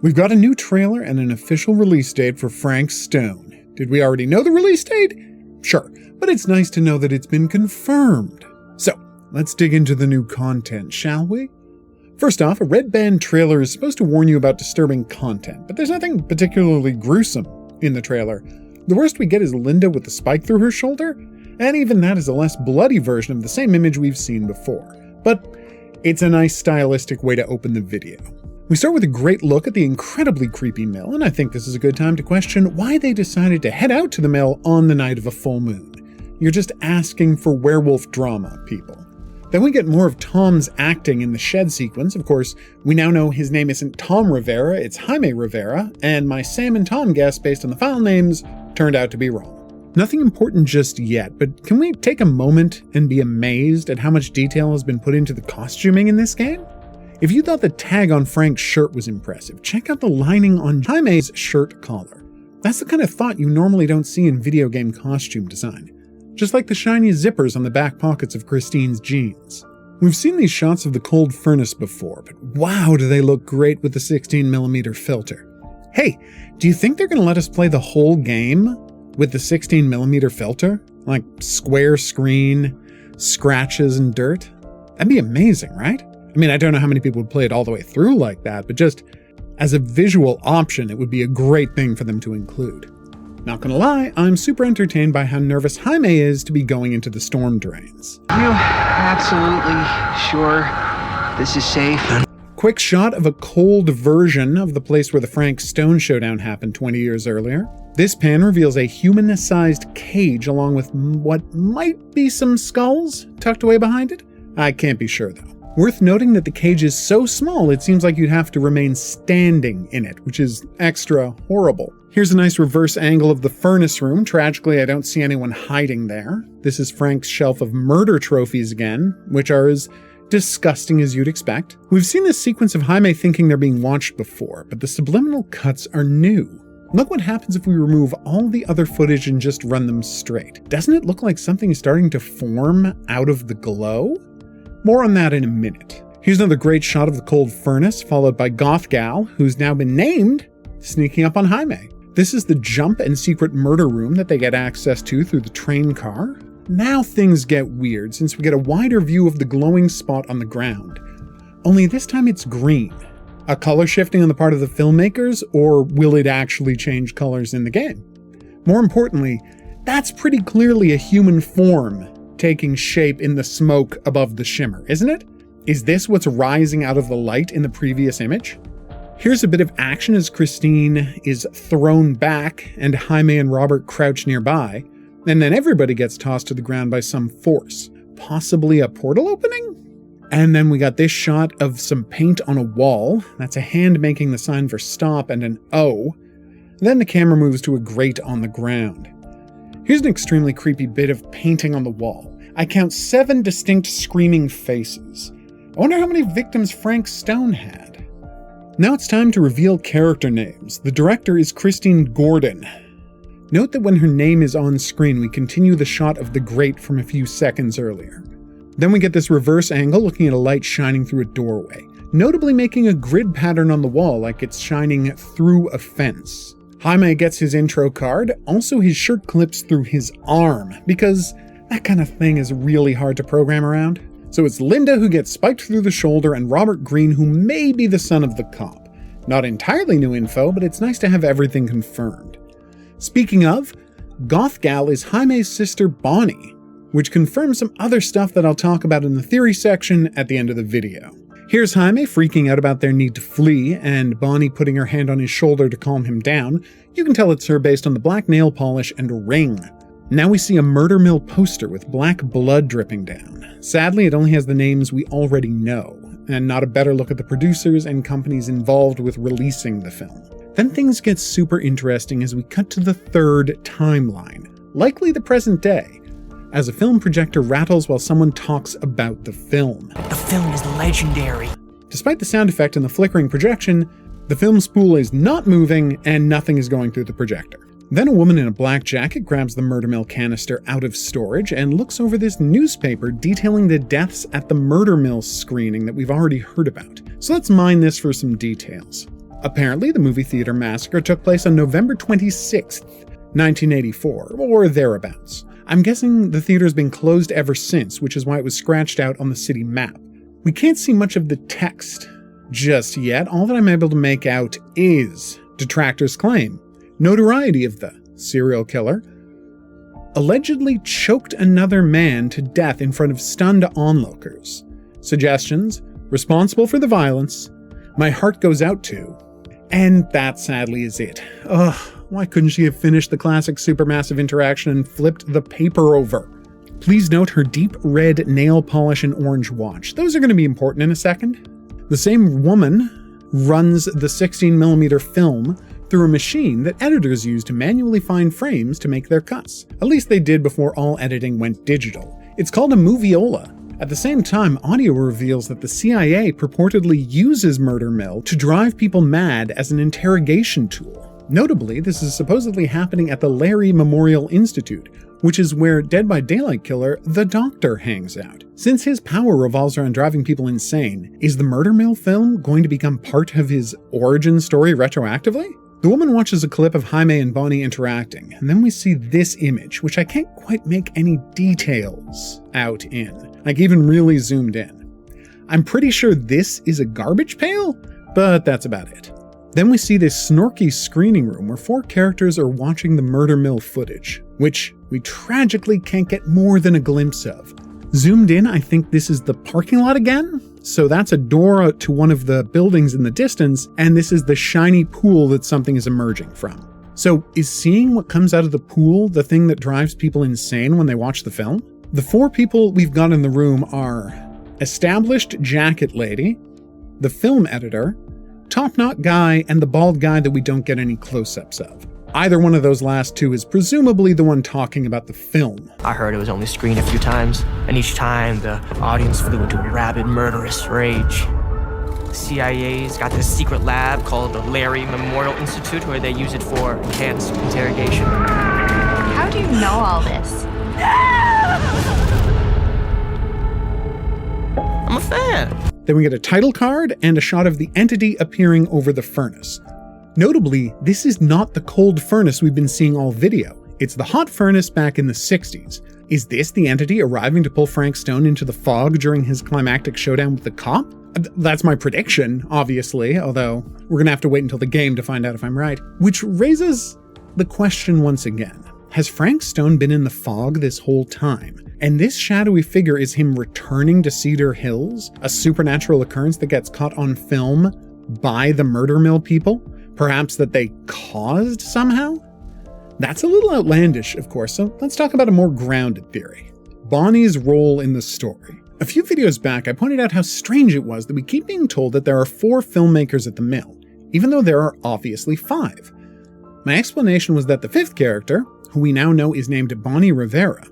We've got a new trailer and an official release date for Frank Stone. Did we already know the release date? Sure, but it's nice to know that it's been confirmed. So, let's dig into the new content, shall we? First off, a Red Band trailer is supposed to warn you about disturbing content, but there's nothing particularly gruesome in the trailer. The worst we get is Linda with the spike through her shoulder, and even that is a less bloody version of the same image we've seen before. But it's a nice stylistic way to open the video. We start with a great look at the incredibly creepy mill, and I think this is a good time to question why they decided to head out to the mill on the night of a full moon. You're just asking for werewolf drama, people. Then we get more of Tom's acting in the shed sequence. Of course, we now know his name isn't Tom Rivera, it's Jaime Rivera, and my Sam and Tom guess based on the file names turned out to be wrong. Nothing important just yet, but can we take a moment and be amazed at how much detail has been put into the costuming in this game? If you thought the tag on Frank's shirt was impressive, check out the lining on Jaime's shirt collar. That's the kind of thought you normally don't see in video game costume design. Just like the shiny zippers on the back pockets of Christine's jeans. We've seen these shots of the cold furnace before, but wow, do they look great with the 16mm filter. Hey, do you think they're going to let us play the whole game with the 16mm filter? Like square screen, scratches and dirt? That'd be amazing, right? I mean, I don't know how many people would play it all the way through like that, but just as a visual option, it would be a great thing for them to include. Not gonna lie, I'm super entertained by how nervous Jaime is to be going into the storm drains. Are you absolutely sure this is safe? Quick shot of a cold version of the place where the Frank Stone showdown happened 20 years earlier. This pan reveals a human-sized cage along with what might be some skulls tucked away behind it. I can't be sure though. Worth noting that the cage is so small it seems like you'd have to remain standing in it, which is extra horrible. Here's a nice reverse angle of the furnace room. Tragically, I don't see anyone hiding there. This is Frank's shelf of murder trophies again, which are as disgusting as you'd expect. We've seen this sequence of Jaime thinking they're being watched before, but the subliminal cuts are new. Look what happens if we remove all the other footage and just run them straight. Doesn't it look like something is starting to form out of the glow? More on that in a minute. Here's another great shot of the cold furnace, followed by Goth Gal, who's now been named, sneaking up on Jaime. This is the jump and secret murder room that they get access to through the train car. Now things get weird since we get a wider view of the glowing spot on the ground. Only this time it's green. A color shifting on the part of the filmmakers, or will it actually change colors in the game? More importantly, that's pretty clearly a human form taking shape in the smoke above the shimmer, isn't it? Is this what's rising out of the light in the previous image? Here's a bit of action as Christine is thrown back and Jaime and Robert crouch nearby, and then everybody gets tossed to the ground by some force, possibly a portal opening? And then we got this shot of some paint on a wall. That's a hand making the sign for stop and an O. Then the camera moves to a grate on the ground. Here's an extremely creepy bit of painting on the wall. I count 7 distinct screaming faces. I wonder how many victims Frank Stone had. Now it's time to reveal character names. The director is Christine Gordon. Note that when her name is on screen, we continue the shot of the grate from a few seconds earlier. Then we get this reverse angle looking at a light shining through a doorway, notably making a grid pattern on the wall like it's shining through a fence. Jaime gets his intro card, also his shirt clips through his arm, because that kind of thing is really hard to program around. So it's Linda who gets spiked through the shoulder and Robert Greene who may be the son of the cop. Not entirely new info, but it's nice to have everything confirmed. Speaking of, Goth Gal is Jaime's sister Bonnie, which confirms some other stuff that I'll talk about in the theory section at the end of the video. Here's Jaime freaking out about their need to flee, and Bonnie putting her hand on his shoulder to calm him down. You can tell it's her based on the black nail polish and ring. Now we see a murder mill poster with black blood dripping down. Sadly, it only has the names we already know, and not a better look at the producers and companies involved with releasing the film. Then things get super interesting as we cut to the third timeline, likely the present day, as a film projector rattles while someone talks about the film. The film is legendary. Despite the sound effect and the flickering projection, the film spool is not moving and nothing is going through the projector. Then a woman in a black jacket grabs the murder mill canister out of storage and looks over this newspaper detailing the deaths at the murder mill screening that we've already heard about. So let's mine this for some details. Apparently, the movie theater massacre took place on November 26th, 1984, or thereabouts. I'm guessing the theater's been closed ever since, which is why it was scratched out on the city map. We can't see much of the text just yet. All that I'm able to make out is detractors claim notoriety of the serial killer allegedly choked another man to death in front of stunned onlookers. Suggestions responsible for the violence. My heart goes out to. And that sadly is it. Ugh, why couldn't she have finished the classic supermassive interaction and flipped the paper over? Please note her deep red nail polish and orange watch. Those are going to be important in a second. The same woman runs the 16mm film through a machine that editors use to manually find frames to make their cuts. At least they did before all editing went digital. It's called a moviola. At the same time, audio reveals that the CIA purportedly uses Murder Mill to drive people mad as an interrogation tool. Notably, this is supposedly happening at the Larry Memorial Institute, which is where Dead by Daylight killer The Doctor hangs out. Since his power revolves around driving people insane, is the Murder Mill film going to become part of his origin story retroactively? The woman watches a clip of Jaime and Bonnie interacting, and then we see this image, which I can't quite make any details out in. Like even really zoomed in. I'm pretty sure this is a garbage pail, but that's about it. Then we see this snorky screening room where 4 characters are watching the Murder Mill footage, which we tragically can't get more than a glimpse of. Zoomed in, I think this is the parking lot again. So that's a door to one of the buildings in the distance, and this is the shiny pool that something is emerging from. So is seeing what comes out of the pool the thing that drives people insane when they watch the film? The 4 people we've got in the room are established jacket lady, the film editor, top knot guy, and the bald guy that we don't get any close-ups of. Either one of those last 2 is presumably the one talking about the film. I heard it was only screened a few times, and each time the audience flew into a rabid, murderous rage. The CIA's got this secret lab called the Larry Memorial Institute where they use it for enhanced interrogation. How do you know all this? I'm a fan. Then we get a title card and a shot of the entity appearing over the furnace. Notably, this is not the cold furnace we've been seeing all video. It's the hot furnace back in the 60s. Is this the entity arriving to pull Frank Stone into the fog during his climactic showdown with the cop? That's my prediction, obviously, although we're gonna have to wait until the game to find out if I'm right. Which raises the question once again. Has Frank Stone been in the fog this whole time? And this shadowy figure is him returning to Cedar Hills? A supernatural occurrence that gets caught on film by the Murder Mill people? Perhaps that they caused somehow? That's a little outlandish, of course, so let's talk about a more grounded theory. Bonnie's role in the story. A few videos back, I pointed out how strange it was that we keep being told that there are 4 filmmakers at the mill, even though there are obviously 5. My explanation was that the 5th character, who we now know is named Bonnie Rivera,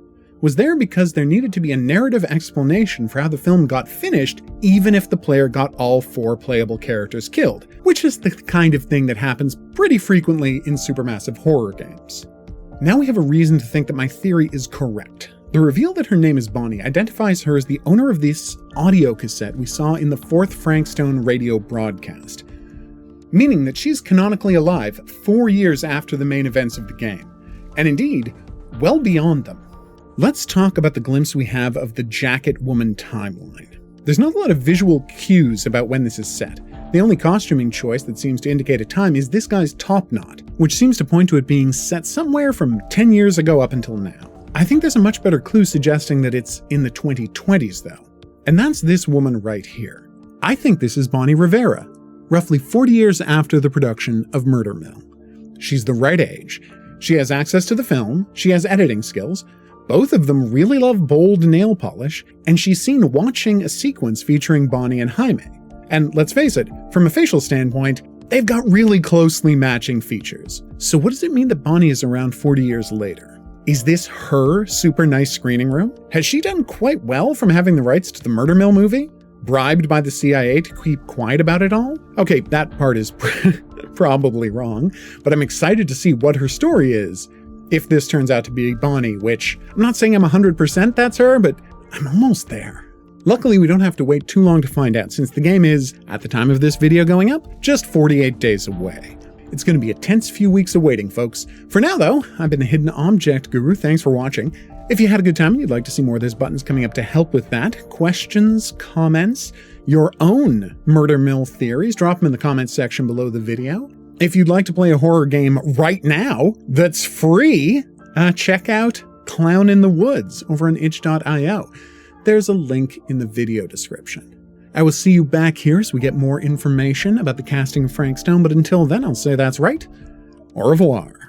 was there because there needed to be a narrative explanation for how the film got finished, even if the player got all 4 playable characters killed, which is the kind of thing that happens pretty frequently in supermassive horror games. Now we have a reason to think that my theory is correct. The reveal that her name is Bonnie identifies her as the owner of this audio cassette we saw in the 4th Frank Stone radio broadcast, meaning that she's canonically alive 4 years after the main events of the game, and indeed, well beyond them. Let's talk about the glimpse we have of the Jacket Woman timeline. There's not a lot of visual cues about when this is set. The only costuming choice that seems to indicate a time is this guy's top knot, which seems to point to it being set somewhere from 10 years ago up until now. I think there's a much better clue suggesting that it's in the 2020s though. And that's this woman right here. I think this is Bonnie Rivera, roughly 40 years after the production of Murder Mill. She's the right age. She has access to the film, she has editing skills, both of them really love bold nail polish, and she's seen watching a sequence featuring Bonnie and Jaime. And let's face it, from a facial standpoint, they've got really closely matching features. So what does it mean that Bonnie is around 40 years later? Is this her super nice screening room? Has she done quite well from having the rights to the Murder Mill movie? Bribed by the CIA to keep quiet about it all? Okay, that part is probably wrong, but I'm excited to see what her story is if this turns out to be Bonnie, which I'm not saying I'm 100% that's her, but I'm almost there. Luckily, we don't have to wait too long to find out, since the game is, at the time of this video going up, just 48 days away. It's going to be a tense few weeks of waiting, folks. For now, though, I've been the Hidden Object Guru. Thanks for watching. If you had a good time and you'd like to see more, there's buttons coming up to help with that. Questions, comments, your own Murder Mill theories, drop them in the comments section below the video. If you'd like to play a horror game right now that's free, check out Clown in the Woods over on itch.io. There's a link in the video description. I will see you back here as we get more information about the casting of Frank Stone, but until then, I'll say that's right. Au revoir.